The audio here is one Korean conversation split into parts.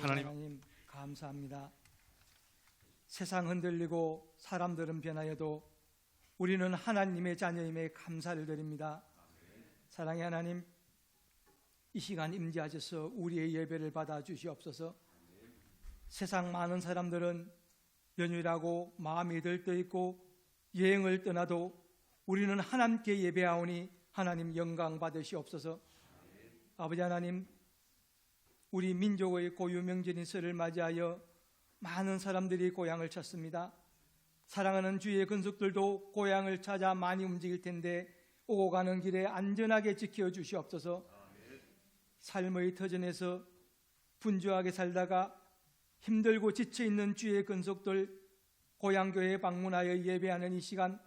하나님 감사합니다. 세상 흔들리고 사람들은 변하여도 우리는 하나님의 자녀임에 감사를 드립니다. 사랑의 하나님, 이 시간 임재하셔서 우리의 예배를 받아 주시옵소서. 세상 많은 사람들은 연휴라고 마음이 들떠있고 여행을 떠나도 우리는 하나님께 예배하오니 하나님 영광 받으시옵소서. 아버지 하나님, 우리 민족의 고유 명절인 설을 맞이하여 많은 사람들이 고향을 찾습니다. 사랑하는 주의 근속들도 고향을 찾아 많이 움직일 텐데 오고 가는 길에 안전하게 지켜주시옵소서. 삶의 터전에서 분주하게 살다가 힘들고 지쳐있는 주의 근속들 고향교회에 방문하여 예배하는 이 시간,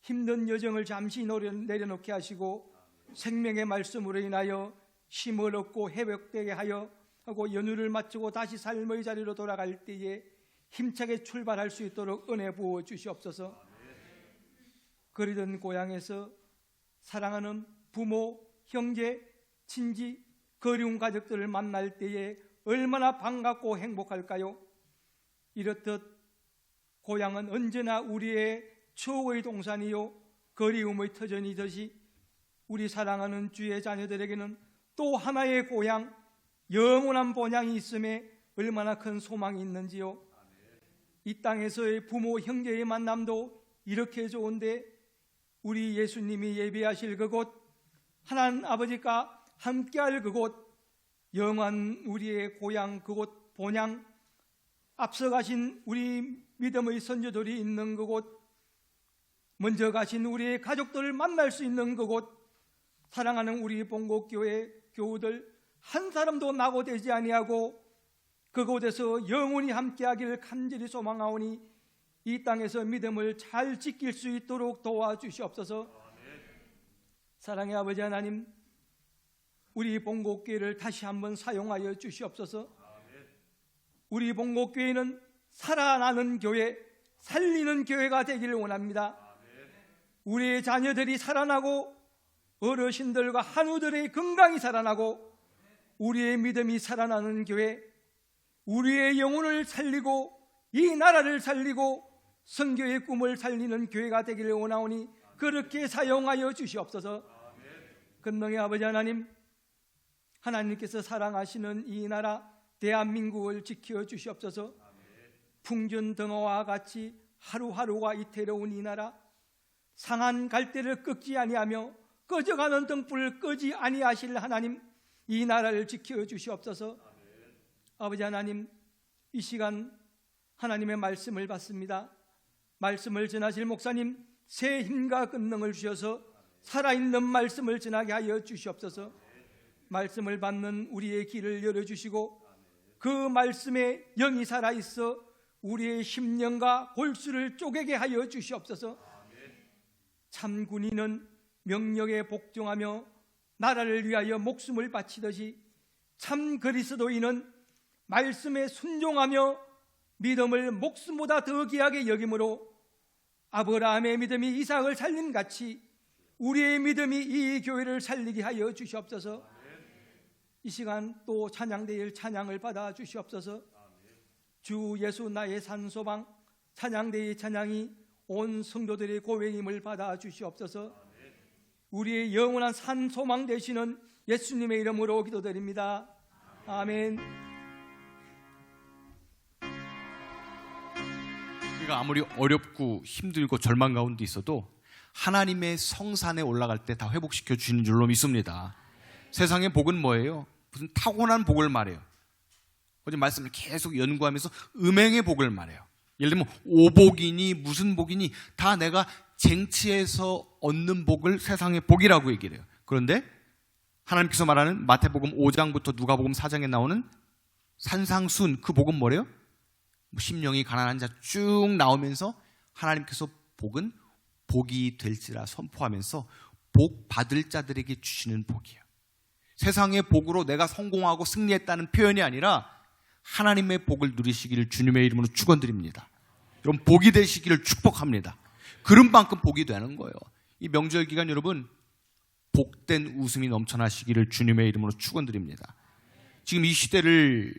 힘든 여정을 잠시 내려놓게 하시고 생명의 말씀으로 인하여 힘을 얻고 회복되게 하여 하고 연휴를 마치고 다시 삶의 자리로 돌아갈 때에 힘차게 출발할 수 있도록 은혜 부어 주시옵소서. 그리던 고향에서 사랑하는 부모, 형제, 친지, 그리운 가족들을 만날 때에 얼마나 반갑고 행복할까요? 이렇듯 고향은 언제나 우리의 추억의 동산이요 그리움의 터전이듯이 우리 사랑하는 주의 자녀들에게는 또 하나의 고향, 영원한 본향이 있음에 얼마나 큰 소망이 있는지요. 이 땅에서의 부모, 형제의 만남도 이렇게 좋은데 우리 예수님이 예배하실 그곳, 하나님 아버지가 함께할 그곳, 영원한 우리의 고향, 그곳 본향, 앞서가신 우리 믿음의 선조들이 있는 그곳, 먼저 가신 우리의 가족들을 만날 수 있는 그곳, 사랑하는 우리 본국교회 교우들 한 사람도 낙오되지 아니하고 그곳에서 영원히 함께하기를 간절히 소망하오니 이 땅에서 믿음을 잘 지킬 수 있도록 도와주시옵소서. 사랑의 아버지 하나님, 우리 본국교회를 다시 한번 사용하여 주시옵소서. 우리 본국교회는 살아나는 교회, 살리는 교회가 되기를 원합니다. 우리의 자녀들이 살아나고 어르신들과 한우들의 건강이 살아나고 우리의 믿음이 살아나는 교회, 우리의 영혼을 살리고 이 나라를 살리고 선교의 꿈을 살리는 교회가 되기를 원하오니 그렇게 사용하여 주시옵소서. 근능의 아버지 하나님, 하나님께서 사랑하시는 이 나라 대한민국을 지켜 주시옵소서. 풍전등화와 같이 하루하루가 이태로운 이 나라, 상한 갈대를 꺾지 아니하며 꺼져가는 등불을 끄지 아니하실 하나님, 이 나라를 지켜 주시옵소서. 아버지 하나님, 이 시간 하나님의 말씀을 받습니다. 말씀을 전하실 목사님 새 힘과 권능을 주셔서 살아있는 말씀을 전하게 하여 주시옵소서. 말씀을 받는 우리의 길을 열어주시고 그 말씀에 영이 살아있어 우리의 심령과 골수를 쪼개게 하여 주시옵소서. 참 군인은 명령에 복종하며 나라를 위하여 목숨을 바치듯이 참 그리스도인은 말씀에 순종하며 믿음을 목숨보다 더 귀하게 여김으로 아브라함의 믿음이 이삭을 살림같이 우리의 믿음이 이 교회를 살리게 하여 주시옵소서. 이 시간 또 찬양대일 찬양을 받아 주시옵소서. 주 예수 나의 산소방, 찬양대의 찬양이 온 성도들의 고백임을 받아 주시옵소서. 우리의 영원한 산소망 되시는 예수님의 이름으로 기도드립니다. 아멘. 우리가 아무리 어렵고 힘들고 절망 가운데 있어도 하나님의 성산에 올라갈 때 다 회복시켜 주시는 줄로 믿습니다. 세상의 복은 뭐예요? 무슨 타고난 복을 말해요. 어제 말씀을 계속 연구하면서 음행의 복을 말해요. 예를 들면 오복이니 무슨 복이니 다 내가 쟁취해서 얻는 복을 세상의 복이라고 얘기를 해요. 그런데 하나님께서 말하는 마태복음 5장부터 누가복음 4장에 나오는 산상순, 그 복은 뭐래요? 심령이 가난한 자 쭉 나오면서 하나님께서 복은 복이 될지라 선포하면서 복 받을 자들에게 주시는 복이에요. 세상의 복으로 내가 성공하고 승리했다는 표현이 아니라 하나님의 복을 누리시기를 주님의 이름으로 축원드립니다. 여러분, 복이 되시기를 축복합니다. 그런 만큼 복이 되는 거예요. 이 명절 기간 여러분, 복된 웃음이 넘쳐나시기를 주님의 이름으로 축원드립니다. 지금 이 시대를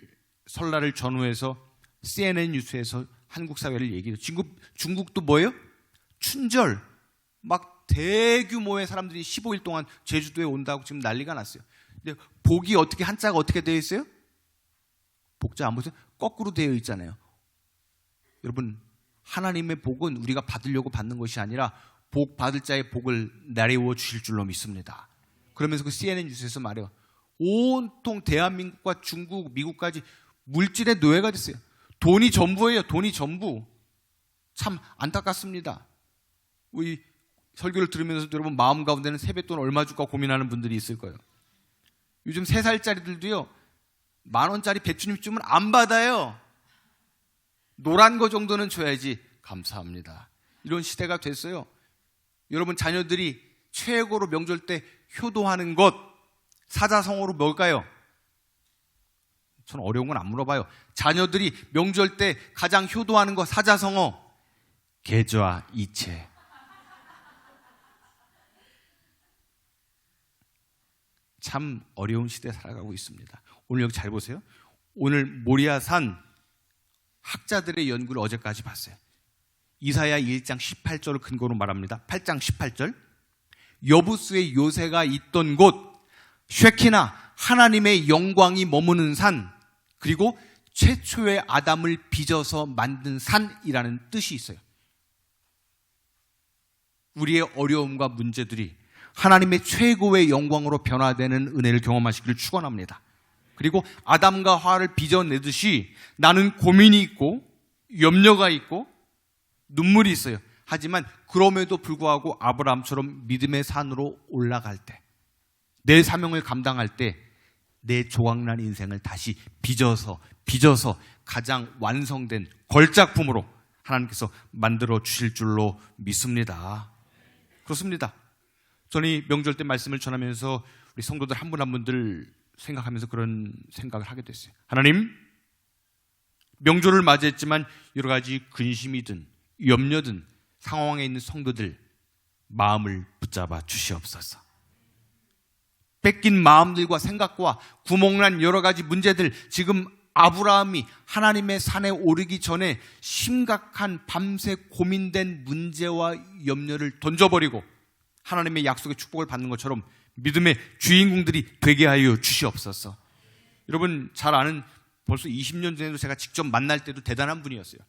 설날을 전후해서 CNN 뉴스에서 한국 사회를 얘기해요. 중국도 뭐예요? 춘절. 막 대규모의 사람들이 15일 동안 제주도에 온다고 지금 난리가 났어요. 근데 복이 어떻게, 한자가 어떻게 되어 있어요? 복자 안 보세요? 거꾸로 되어 있잖아요. 여러분, 하나님의 복은 우리가 받으려고 받는 것이 아니라 복 받을 자의 복을 내려워 주실 줄로 믿습니다. 그러면서 그 CNN 뉴스에서 말해요. 온통 대한민국과 중국, 미국까지 물질의 노예가 됐어요. 돈이 전부예요. 돈이 전부. 참 안타깝습니다. 우리 설교를 들으면서도 여러분 마음 가운데는 세뱃돈 얼마 줄까 고민하는 분들이 있을 거예요. 요즘 3살짜리들도요, 10,000원짜리 배추잎 주면 안 받아요. 노란 거 정도는 줘야지 감사합니다. 이런 시대가 됐어요. 여러분 자녀들이 최고로 명절 때 효도하는 것, 사자성어로 뭘까요? 저는 어려운 건 안 물어봐요. 자녀들이 명절 때 가장 효도하는 것, 사자성어, 계좌 이체. 참 어려운 시대에 살아가고 있습니다. 오늘 여기 잘 보세요. 오늘 모리아산 학자들의 연구를 어제까지 봤어요. 이사야 1장 18절을 근거로 말합니다. 8장 18절. 여부스의 요새가 있던 곳, 쉐키나 하나님의 영광이 머무는 산, 그리고 최초의 아담을 빚어서 만든 산이라는 뜻이 있어요. 우리의 어려움과 문제들이 하나님의 최고의 영광으로 변화되는 은혜를 경험하시기를 축원합니다. 그리고 아담과 하와를 빚어내듯이 나는 고민이 있고 염려가 있고 눈물이 있어요. 하지만 그럼에도 불구하고 아브라함처럼 믿음의 산으로 올라갈 때, 내 사명을 감당할 때 내 조각난 인생을 다시 빚어서 가장 완성된 걸작품으로 하나님께서 만들어 주실 줄로 믿습니다. 그렇습니다. 저는 이 명절 때 말씀을 전하면서 우리 성도들 한 분 한 분들 생각하면서 그런 생각을 하게 됐어요. 하나님, 명절을 맞이했지만 여러 가지 근심이든 염려든 상황에 있는 성도들 마음을 붙잡아 주시옵소서. 뺏긴 마음들과 생각과 구멍난 여러 가지 문제들, 지금 아브라함이 하나님의 산에 오르기 전에 심각한 밤새 고민된 문제와 염려를 던져버리고 하나님의 약속의 축복을 받는 것처럼 믿음의 주인공들이 되게 하여 주시옵소서. 여러분 잘 아는, 벌써 20년 전에도 제가 직접 만날 때도 대단한 분이었어요.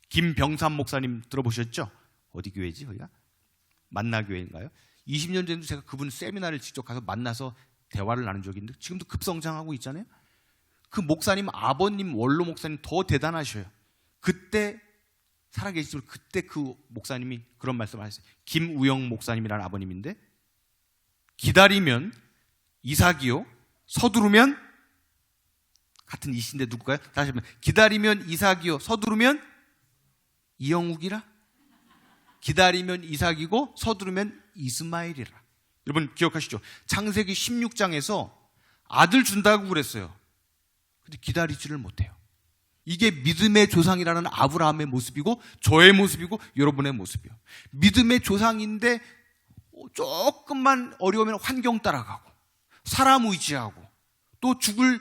김병삼 목사님 들어보셨죠? 어디 교회지 거기가? 만나교회인가요? 20년 전에도 제가 그분 세미나를 직접 가서 만나서 대화를 나눈 적이 있는데 지금도 급성장하고 있잖아요. 그 목사님 아버님, 원로 목사님 더 대단하셔요. 그때 살아계시지만 그때 그 목사님이 그런 말씀을 하셨어요. 김우영 목사님이라는 아버님인데, 기다리면 이삭이요, 서두르면, 같은 이신데 누굴까요? 다시 한번, 기다리면 이삭이요, 서두르면 이영욱이라? 기다리면 이삭이고 서두르면 이스마엘이라. 여러분 기억하시죠? 창세기 16장에서 아들 준다고 그랬어요. 근데 기다리지를 못해요. 이게 믿음의 조상이라는 아브라함의 모습이고 저의 모습이고 여러분의 모습이에요. 믿음의 조상인데 조금만 어려우면 환경 따라가고 사람 의지하고 또 죽을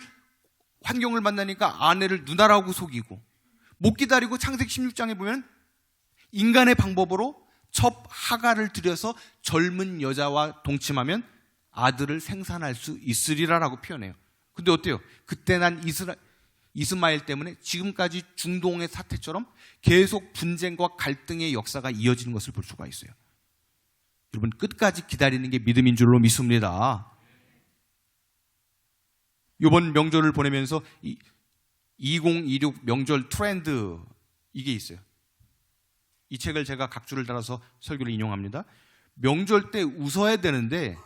환경을 만나니까 아내를 누나라고 속이고 못 기다리고 창세기 16장에 보면 인간의 방법으로 첩 하가를 들여서 젊은 여자와 동침하면 아들을 생산할 수 있으리라라고 표현해요. 근데 어때요? 그때 난 이스마엘 때문에 지금까지 중동의 사태처럼 계속 분쟁과 갈등의 역사가 이어지는 것을 볼 수가 있어요. 여러분 끝까지 기다리는 게 믿음인 줄로 믿습니다. 이번 명절을 보내면서 2026 명절 트렌드 이게 있어요. 이 책을 제가 각주를 달아서 설교를 인용합니다. 명절 때 웃어야 되는데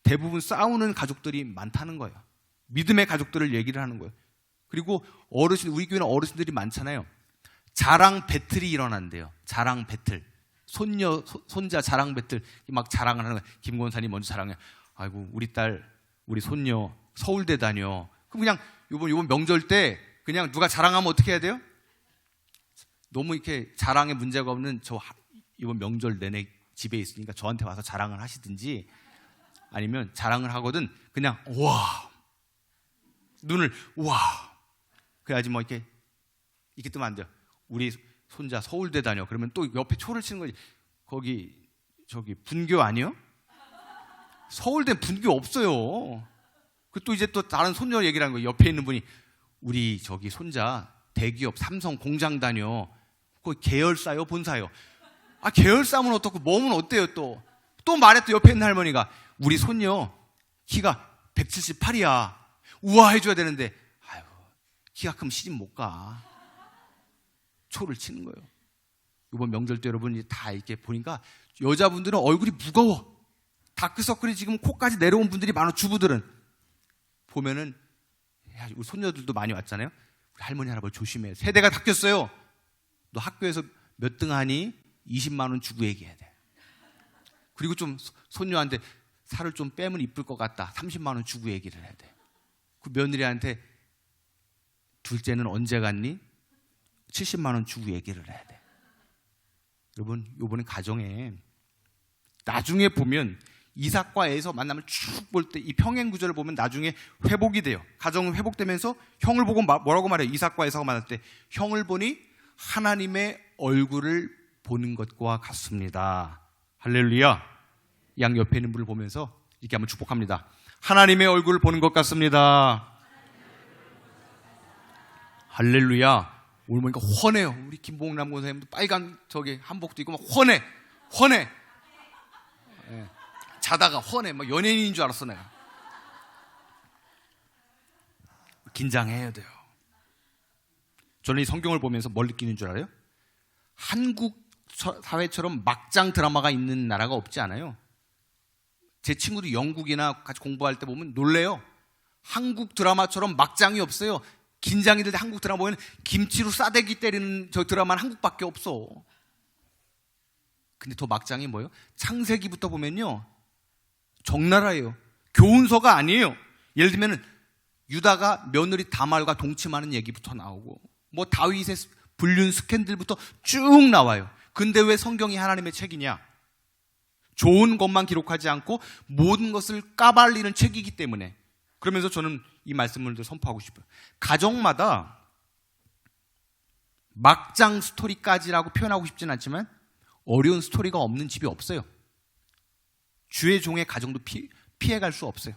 대부분 싸우는 가족들이 많다는 거예요. 믿음의 가족들을 얘기를 하는 거예요. 그리고 어르신, 우리 교회는 어르신들이 많잖아요. 자랑 배틀이 일어난대요. 자랑 배틀. 손자 자랑 배틀. 막 자랑을 하는 거예요. 김 권사님 먼저 자랑해. 아이고, 우리 딸, 우리 손녀 서울대 다녀. 그럼 그냥 이번 명절 때 그냥 누가 자랑하면 어떻게 해야 돼요? 너무 이렇게 자랑에 문제가 없는 저 이번 명절 내내 집에 있으니까 저한테 와서 자랑을 하시든지 아니면 자랑을 하거든 그냥 와 눈을 와 그래야지 뭐 이렇게 뜨면 안 돼요. 우리 손자 서울대 다녀. 그러면 또 옆에 초를 치는 거지. 거기 저기 분교 아니요? 서울대 분교 없어요. 그 또 이제 또 다른 손녀 얘기를 하는 거예요. 옆에 있는 분이 우리 저기 손자 대기업 삼성 공장 다녀. 거기 계열사요, 본사요. 아, 계열사면 어떻고 몸은 어때요 또? 또 말해 또 옆에 있는 할머니가 우리 손녀 키가 178이야. 우아해줘야 되는데 아유 키가 크면 시집 못 가. 초를 치는 거예요. 이번 명절 때 여러분 다 이렇게 보니까 여자분들은 얼굴이 무거워. 다크서클이 지금 코까지 내려온 분들이 많아. 주부들은 보면은 야, 우리 손녀들도 많이 왔잖아요. 우리 할머니 할아버지 조심해. 세대가 바뀌었어요. 너 학교에서 몇 등 하니? 20만 원 주고 얘기해야 돼. 그리고 좀 손녀한테 살을 좀 빼면 이쁠 것 같다. 30만 원 주고 얘기를 해야 돼. 그 며느리한테 둘째는 언제 갔니? 70만 원 주고 얘기를 해야 돼. 여러분, 요번에 가정에 나중에 보면 이삭과 에서 만나면 쭉 볼 때 이 평행 구절을 보면 나중에 회복이 돼요. 가정은 회복되면서 형을 보고 뭐라고 말해요? 이삭과 에서가 만날 때 형을 보니 하나님의 얼굴을 보는 것과 같습니다. 할렐루야. 양 옆에 있는 분을 보면서 이렇게 한번 축복합니다. 하나님의 얼굴을 보는 것 같습니다. 할렐루야. 오늘 보니까 훤해요. 우리 김봉남 권사님도 빨간 저기 한복도 입고 막 훤해. 네. 자다가 훤해. 막 연예인인 줄 알았어 내가. 긴장해야 돼요. 저는 이 성경을 보면서 뭘 느끼는 줄 알아요? 한국 사회처럼 막장 드라마가 있는 나라가 없지 않아요. 제 친구도 영국이나 같이 공부할 때 보면 놀래요. 한국 드라마처럼 막장이 없어요. 긴장이 될 때 한국 드라마 보면 김치로 싸대기 때리는 저 드라마는 한국밖에 없어. 근데 더 막장이 뭐예요? 창세기부터 보면요, 적나라예요. 교훈서가 아니에요. 예를 들면 유다가 며느리 다말과 동침하는 얘기부터 나오고 뭐 다윗의 불륜 스캔들부터 쭉 나와요. 근데 왜 성경이 하나님의 책이냐? 좋은 것만 기록하지 않고 모든 것을 까발리는 책이기 때문에. 그러면서 저는 이 말씀을 선포하고 싶어요. 가정마다 막장 스토리까지라고 표현하고 싶진 않지만 어려운 스토리가 없는 집이 없어요. 주의 종의 가정도 피해갈 수 없어요.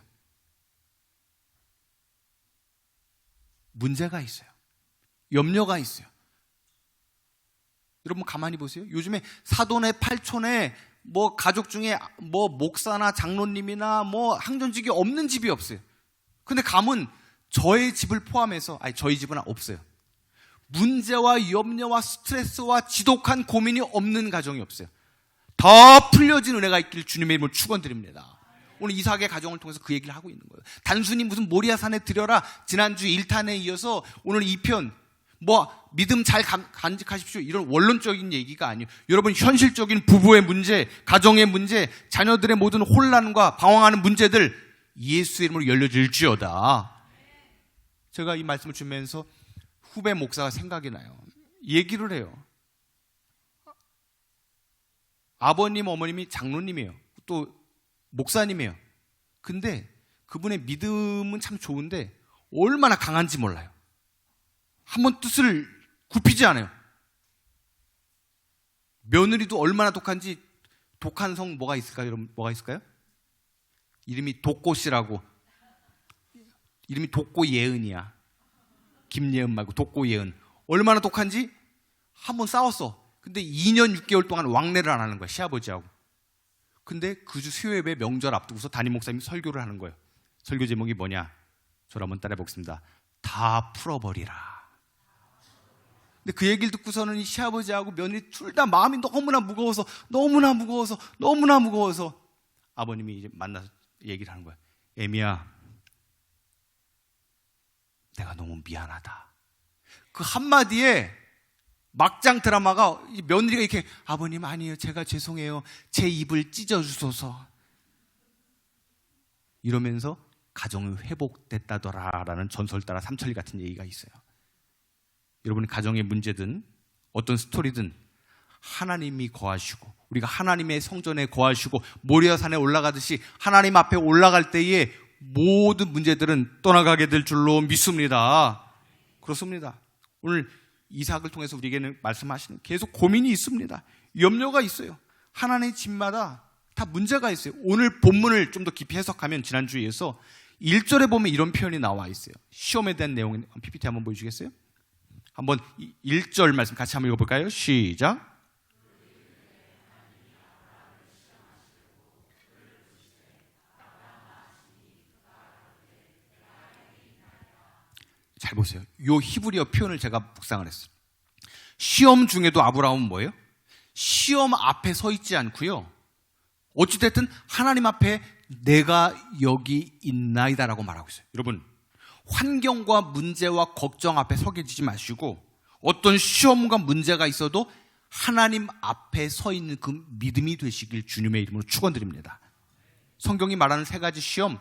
문제가 있어요. 염려가 있어요. 여러분 가만히 보세요. 요즘에 사돈의 팔촌에 뭐 가족 중에 뭐 목사나 장로님이나 뭐 항존직이 없는 집이 없어요. 근데 가면 저의 집을 포함해서, 아니 저희 집은 없어요. 문제와 염려와 스트레스와 지독한 고민이 없는 가정이 없어요. 더 풀려진 은혜가 있길 주님의 이름으로 축원드립니다. 오늘 이삭의 가정을 통해서 그 얘기를 하고 있는 거예요. 단순히 무슨 모리아산에 드려라 지난주 1탄에 이어서 오늘 2편 뭐 믿음 잘 간직하십시오 이런 원론적인 얘기가 아니에요. 여러분 현실적인 부부의 문제, 가정의 문제, 자녀들의 모든 혼란과 방황하는 문제들 예수의 이름으로 열려질지어다. 제가 이 말씀을 주면서 후배 목사가 생각이 나요. 얘기를 해요. 아버님, 어머님이 장로님이에요. 또 목사님이에요. 근데 그분의 믿음은 참 좋은데 얼마나 강한지 몰라요. 한번 뜻을 굽히지 않아요. 며느리도 얼마나 독한지. 독한 성 뭐가 있을까요? 여러분 뭐가 있을까요? 이름이 독고씨라고. 이름이 독고예은이야. 김예은 말고 독고예은. 얼마나 독한지 한번 싸웠어. 근데 2년 6개월 동안 왕래를 안 하는 거야, 시아버지하고. 근데 그 주 수요예배 명절 앞두고서 담임 목사님이 설교를 하는 거예요. 설교 제목이 뭐냐? 저를 한번 따라해 보겠습니다. 다 풀어버리라. 근데 그 얘기를 듣고서는 이 시아버지하고 며느리 둘 다 마음이 너무나 무거워서 아버님이 이제 만나서 얘기를 하는 거예요. 애미야, 내가 너무 미안하다. 그 한마디에 막장 드라마가 며느리가 이렇게 아버님 아니에요. 제가 죄송해요. 제 입을 찢어주소서. 이러면서 가정이 회복됐다더라라는 전설 따라 삼천리 같은 얘기가 있어요. 여러분의 가정의 문제든 어떤 스토리든 하나님이 거하시고 우리가 하나님의 성전에 거하시고 모리아산에 올라가듯이 하나님 앞에 올라갈 때에 모든 문제들은 떠나가게 될 줄로 믿습니다. 그렇습니다. 오늘 이삭을 통해서 우리에게는 말씀하시는 계속 고민이 있습니다. 염려가 있어요. 하나님의 집마다 다 문제가 있어요. 오늘 본문을 좀 더 깊이 해석하면 지난주에서 1절에 보면 이런 표현이 나와 있어요. 시험에 대한 내용, PPT 한번 보여주시겠어요? 한번 1절 말씀 같이 한번 읽어볼까요? 시작. 잘 보세요. 요 히브리어 표현을 제가 묵상을 했어요. 시험 중에도 아브라함은 뭐예요? 시험 앞에 서 있지 않고요. 어찌됐든 하나님 앞에 내가 여기 있나이다라고 말하고 있어요. 여러분, 환경과 문제와 걱정 앞에 서 계시지 마시고 어떤 시험과 문제가 있어도 하나님 앞에 서 있는 그 믿음이 되시길 주님의 이름으로 축원드립니다. 성경이 말하는 세 가지 시험,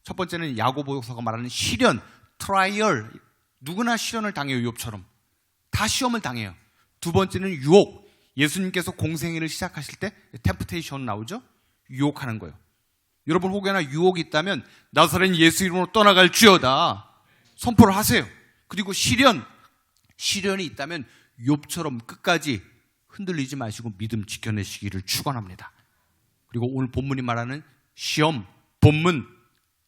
첫 번째는 야고보서가 말하는 시련, 트라이얼, 누구나 시련을 당해요. 욥처럼 다 시험을 당해요. 두 번째는 유혹, 예수님께서 공생애를 시작하실 때 템프테이션 나오죠? 유혹하는 거예요. 여러분 혹여나 유혹이 있다면 나사렛 예수 이름으로 떠나갈지어다 선포를 하세요. 그리고 시련이 있다면 욥처럼 끝까지 흔들리지 마시고 믿음 지켜내시기를 축원합니다. 그리고 오늘 본문이 말하는 시험, 본문,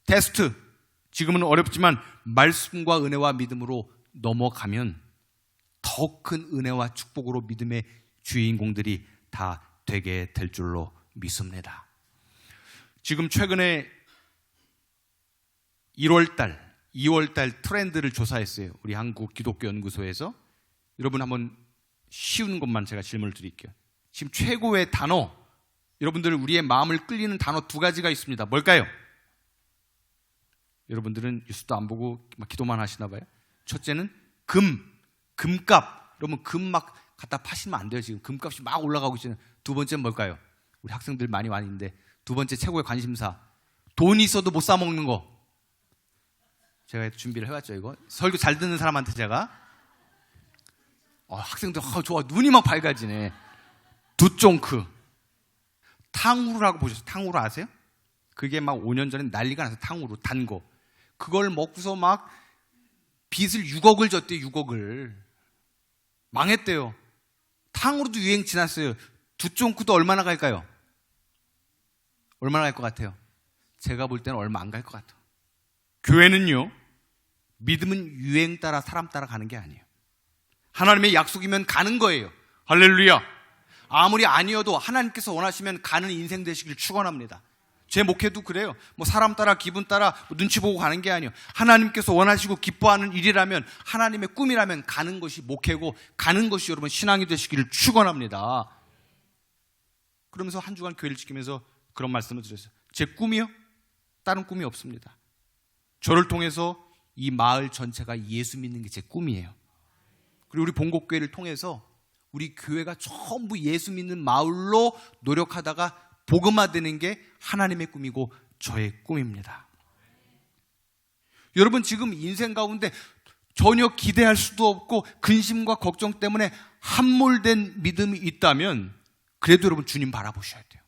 테스트, 지금은 어렵지만 말씀과 은혜와 믿음으로 넘어가면 더 큰 은혜와 축복으로 믿음의 주인공들이 다 되게 될 줄로 믿습니다. 지금 최근에 1월달, 2월달 트렌드를 조사했어요. 우리 한국 기독교 연구소에서. 여러분 한번 쉬운 것만 제가 질문을 드릴게요. 지금 최고의 단어, 여러분들 우리의 마음을 끌리는 단어 두 가지가 있습니다. 뭘까요? 여러분들은 뉴스도 안 보고 막 기도만 하시나 봐요. 첫째는 금값. 여러분 금 막 갖다 파시면 안 돼요. 지금 금값이 막 올라가고 있잖아요. 두 번째는 뭘까요? 우리 학생들 많이 있는데 두 번째 최고의 관심사, 돈이 있어도 못 사 먹는 거. 제가 준비를 해왔죠. 이거 설교 잘 듣는 사람한테 제가 학생들 좋아, 눈이 막 밝아지네. 두쫑크 탕후루라고 보셨어요? 탕후루 아세요? 그게 막 5년 전에 난리가 나서 탕후루 단 거. 그걸 먹고서 막 빚을 6억을 졌대요. 6억을 망했대요. 탕후루도 유행 지났어요. 두쫑크도 얼마나 갈까요? 얼마나 갈 것 같아요? 제가 볼 때는 얼마 안 갈 것 같아요. 교회는요, 믿음은 유행 따라 사람 따라 가는 게 아니에요. 하나님의 약속이면 가는 거예요. 할렐루야. 아무리 아니어도 하나님께서 원하시면 가는 인생 되시길 축원합니다. 제 목회도 그래요. 뭐 사람 따라 기분 따라 눈치 보고 가는 게 아니에요. 하나님께서 원하시고 기뻐하는 일이라면, 하나님의 꿈이라면 가는 것이 목회고 가는 것이 여러분 신앙이 되시기를 축원합니다. 그러면서 한 주간 교회를 지키면서 그런 말씀을 드렸어요. 제 꿈이요? 다른 꿈이 없습니다. 저를 통해서 이 마을 전체가 예수 믿는 게 제 꿈이에요. 그리고 우리 본국교회를 통해서 우리 교회가 전부 예수 믿는 마을로 노력하다가 복음화되는 게 하나님의 꿈이고 저의 꿈입니다. 여러분 지금 인생 가운데 전혀 기대할 수도 없고 근심과 걱정 때문에 함몰된 믿음이 있다면 그래도 여러분 주님 바라보셔야 돼요.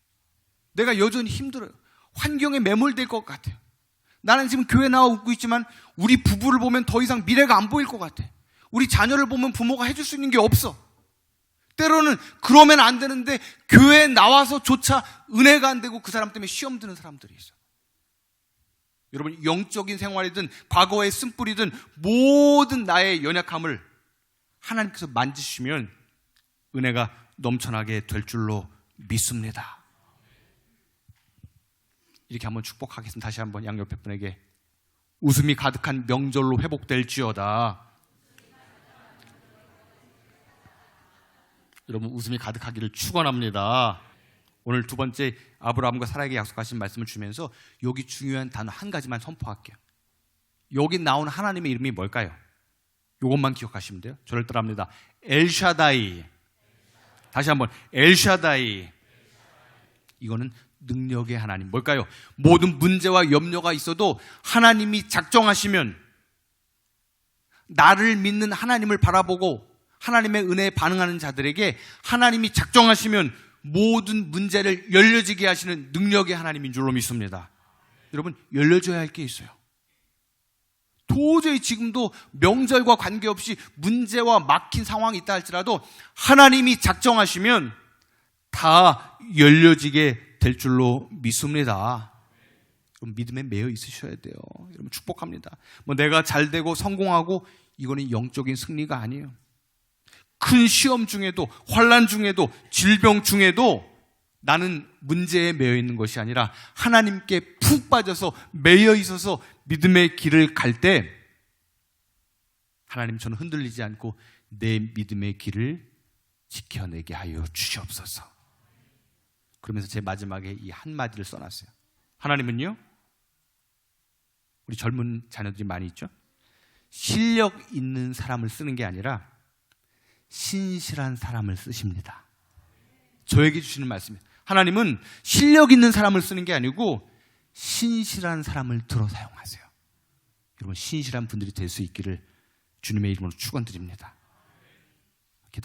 내가 여전히 힘들어요. 환경에 매몰될 것 같아요. 나는 지금 교회 나와 웃고 있지만 우리 부부를 보면 더 이상 미래가 안 보일 것 같아. 우리 자녀를 보면 부모가 해줄 수 있는 게 없어. 때로는 그러면 안 되는데 교회에 나와서조차 은혜가 안 되고 그 사람 때문에 시험 드는 사람들이 있어요. 여러분 영적인 생활이든 과거의 쓴뿌리든 모든 나의 연약함을 하나님께서 만지시면 은혜가 넘쳐나게 될 줄로 믿습니다. 이렇게 한번 축복하겠습니다. 다시 한번 양옆에 분에게 웃음이 가득한 명절로 회복될지어다. 여러분 웃음이 가득하기를 축원합니다. 오늘 두 번째 아브라함과 사라에게 약속하신 말씀을 주면서 여기 중요한 단어 한 가지만 선포할게요. 여기 나오는 하나님의 이름이 뭘까요? 이것만 기억하시면 돼요. 저를 따라합니다. 엘샤다이. 다시 한번 엘샤다이. 이거는 능력의 하나님. 뭘까요? 모든 문제와 염려가 있어도 하나님이 작정하시면 나를 믿는 하나님을 바라보고 하나님의 은혜에 반응하는 자들에게 하나님이 작정하시면 모든 문제를 열려지게 하시는 능력의 하나님인 줄로 믿습니다. 여러분 열려져야 할 게 있어요. 도저히 지금도 명절과 관계없이 문제와 막힌 상황이 있다 할지라도 하나님이 작정하시면 다 열려지게 될 줄로 믿습니다. 여러분, 믿음에 매여 있으셔야 돼요. 여러분, 축복합니다. 뭐 내가 잘 되고 성공하고 이거는 영적인 승리가 아니에요. 큰 시험 중에도, 환난 중에도, 질병 중에도 나는 문제에 매여 있는 것이 아니라 하나님께 푹 빠져서 매여 있어서 믿음의 길을 갈 때 하나님, 저는 흔들리지 않고 내 믿음의 길을 지켜내게 하여 주시옵소서. 그러면서 제 마지막에 이 한마디를 써놨어요. 하나님은요, 우리 젊은 자녀들이 많이 있죠? 실력 있는 사람을 쓰는 게 아니라 신실한 사람을 쓰십니다. 저에게 주시는 말씀이에요. 하나님은 실력 있는 사람을 쓰는 게 아니고 신실한 사람을 들어 사용하세요. 여러분, 신실한 분들이 될 수 있기를 주님의 이름으로 축원드립니다.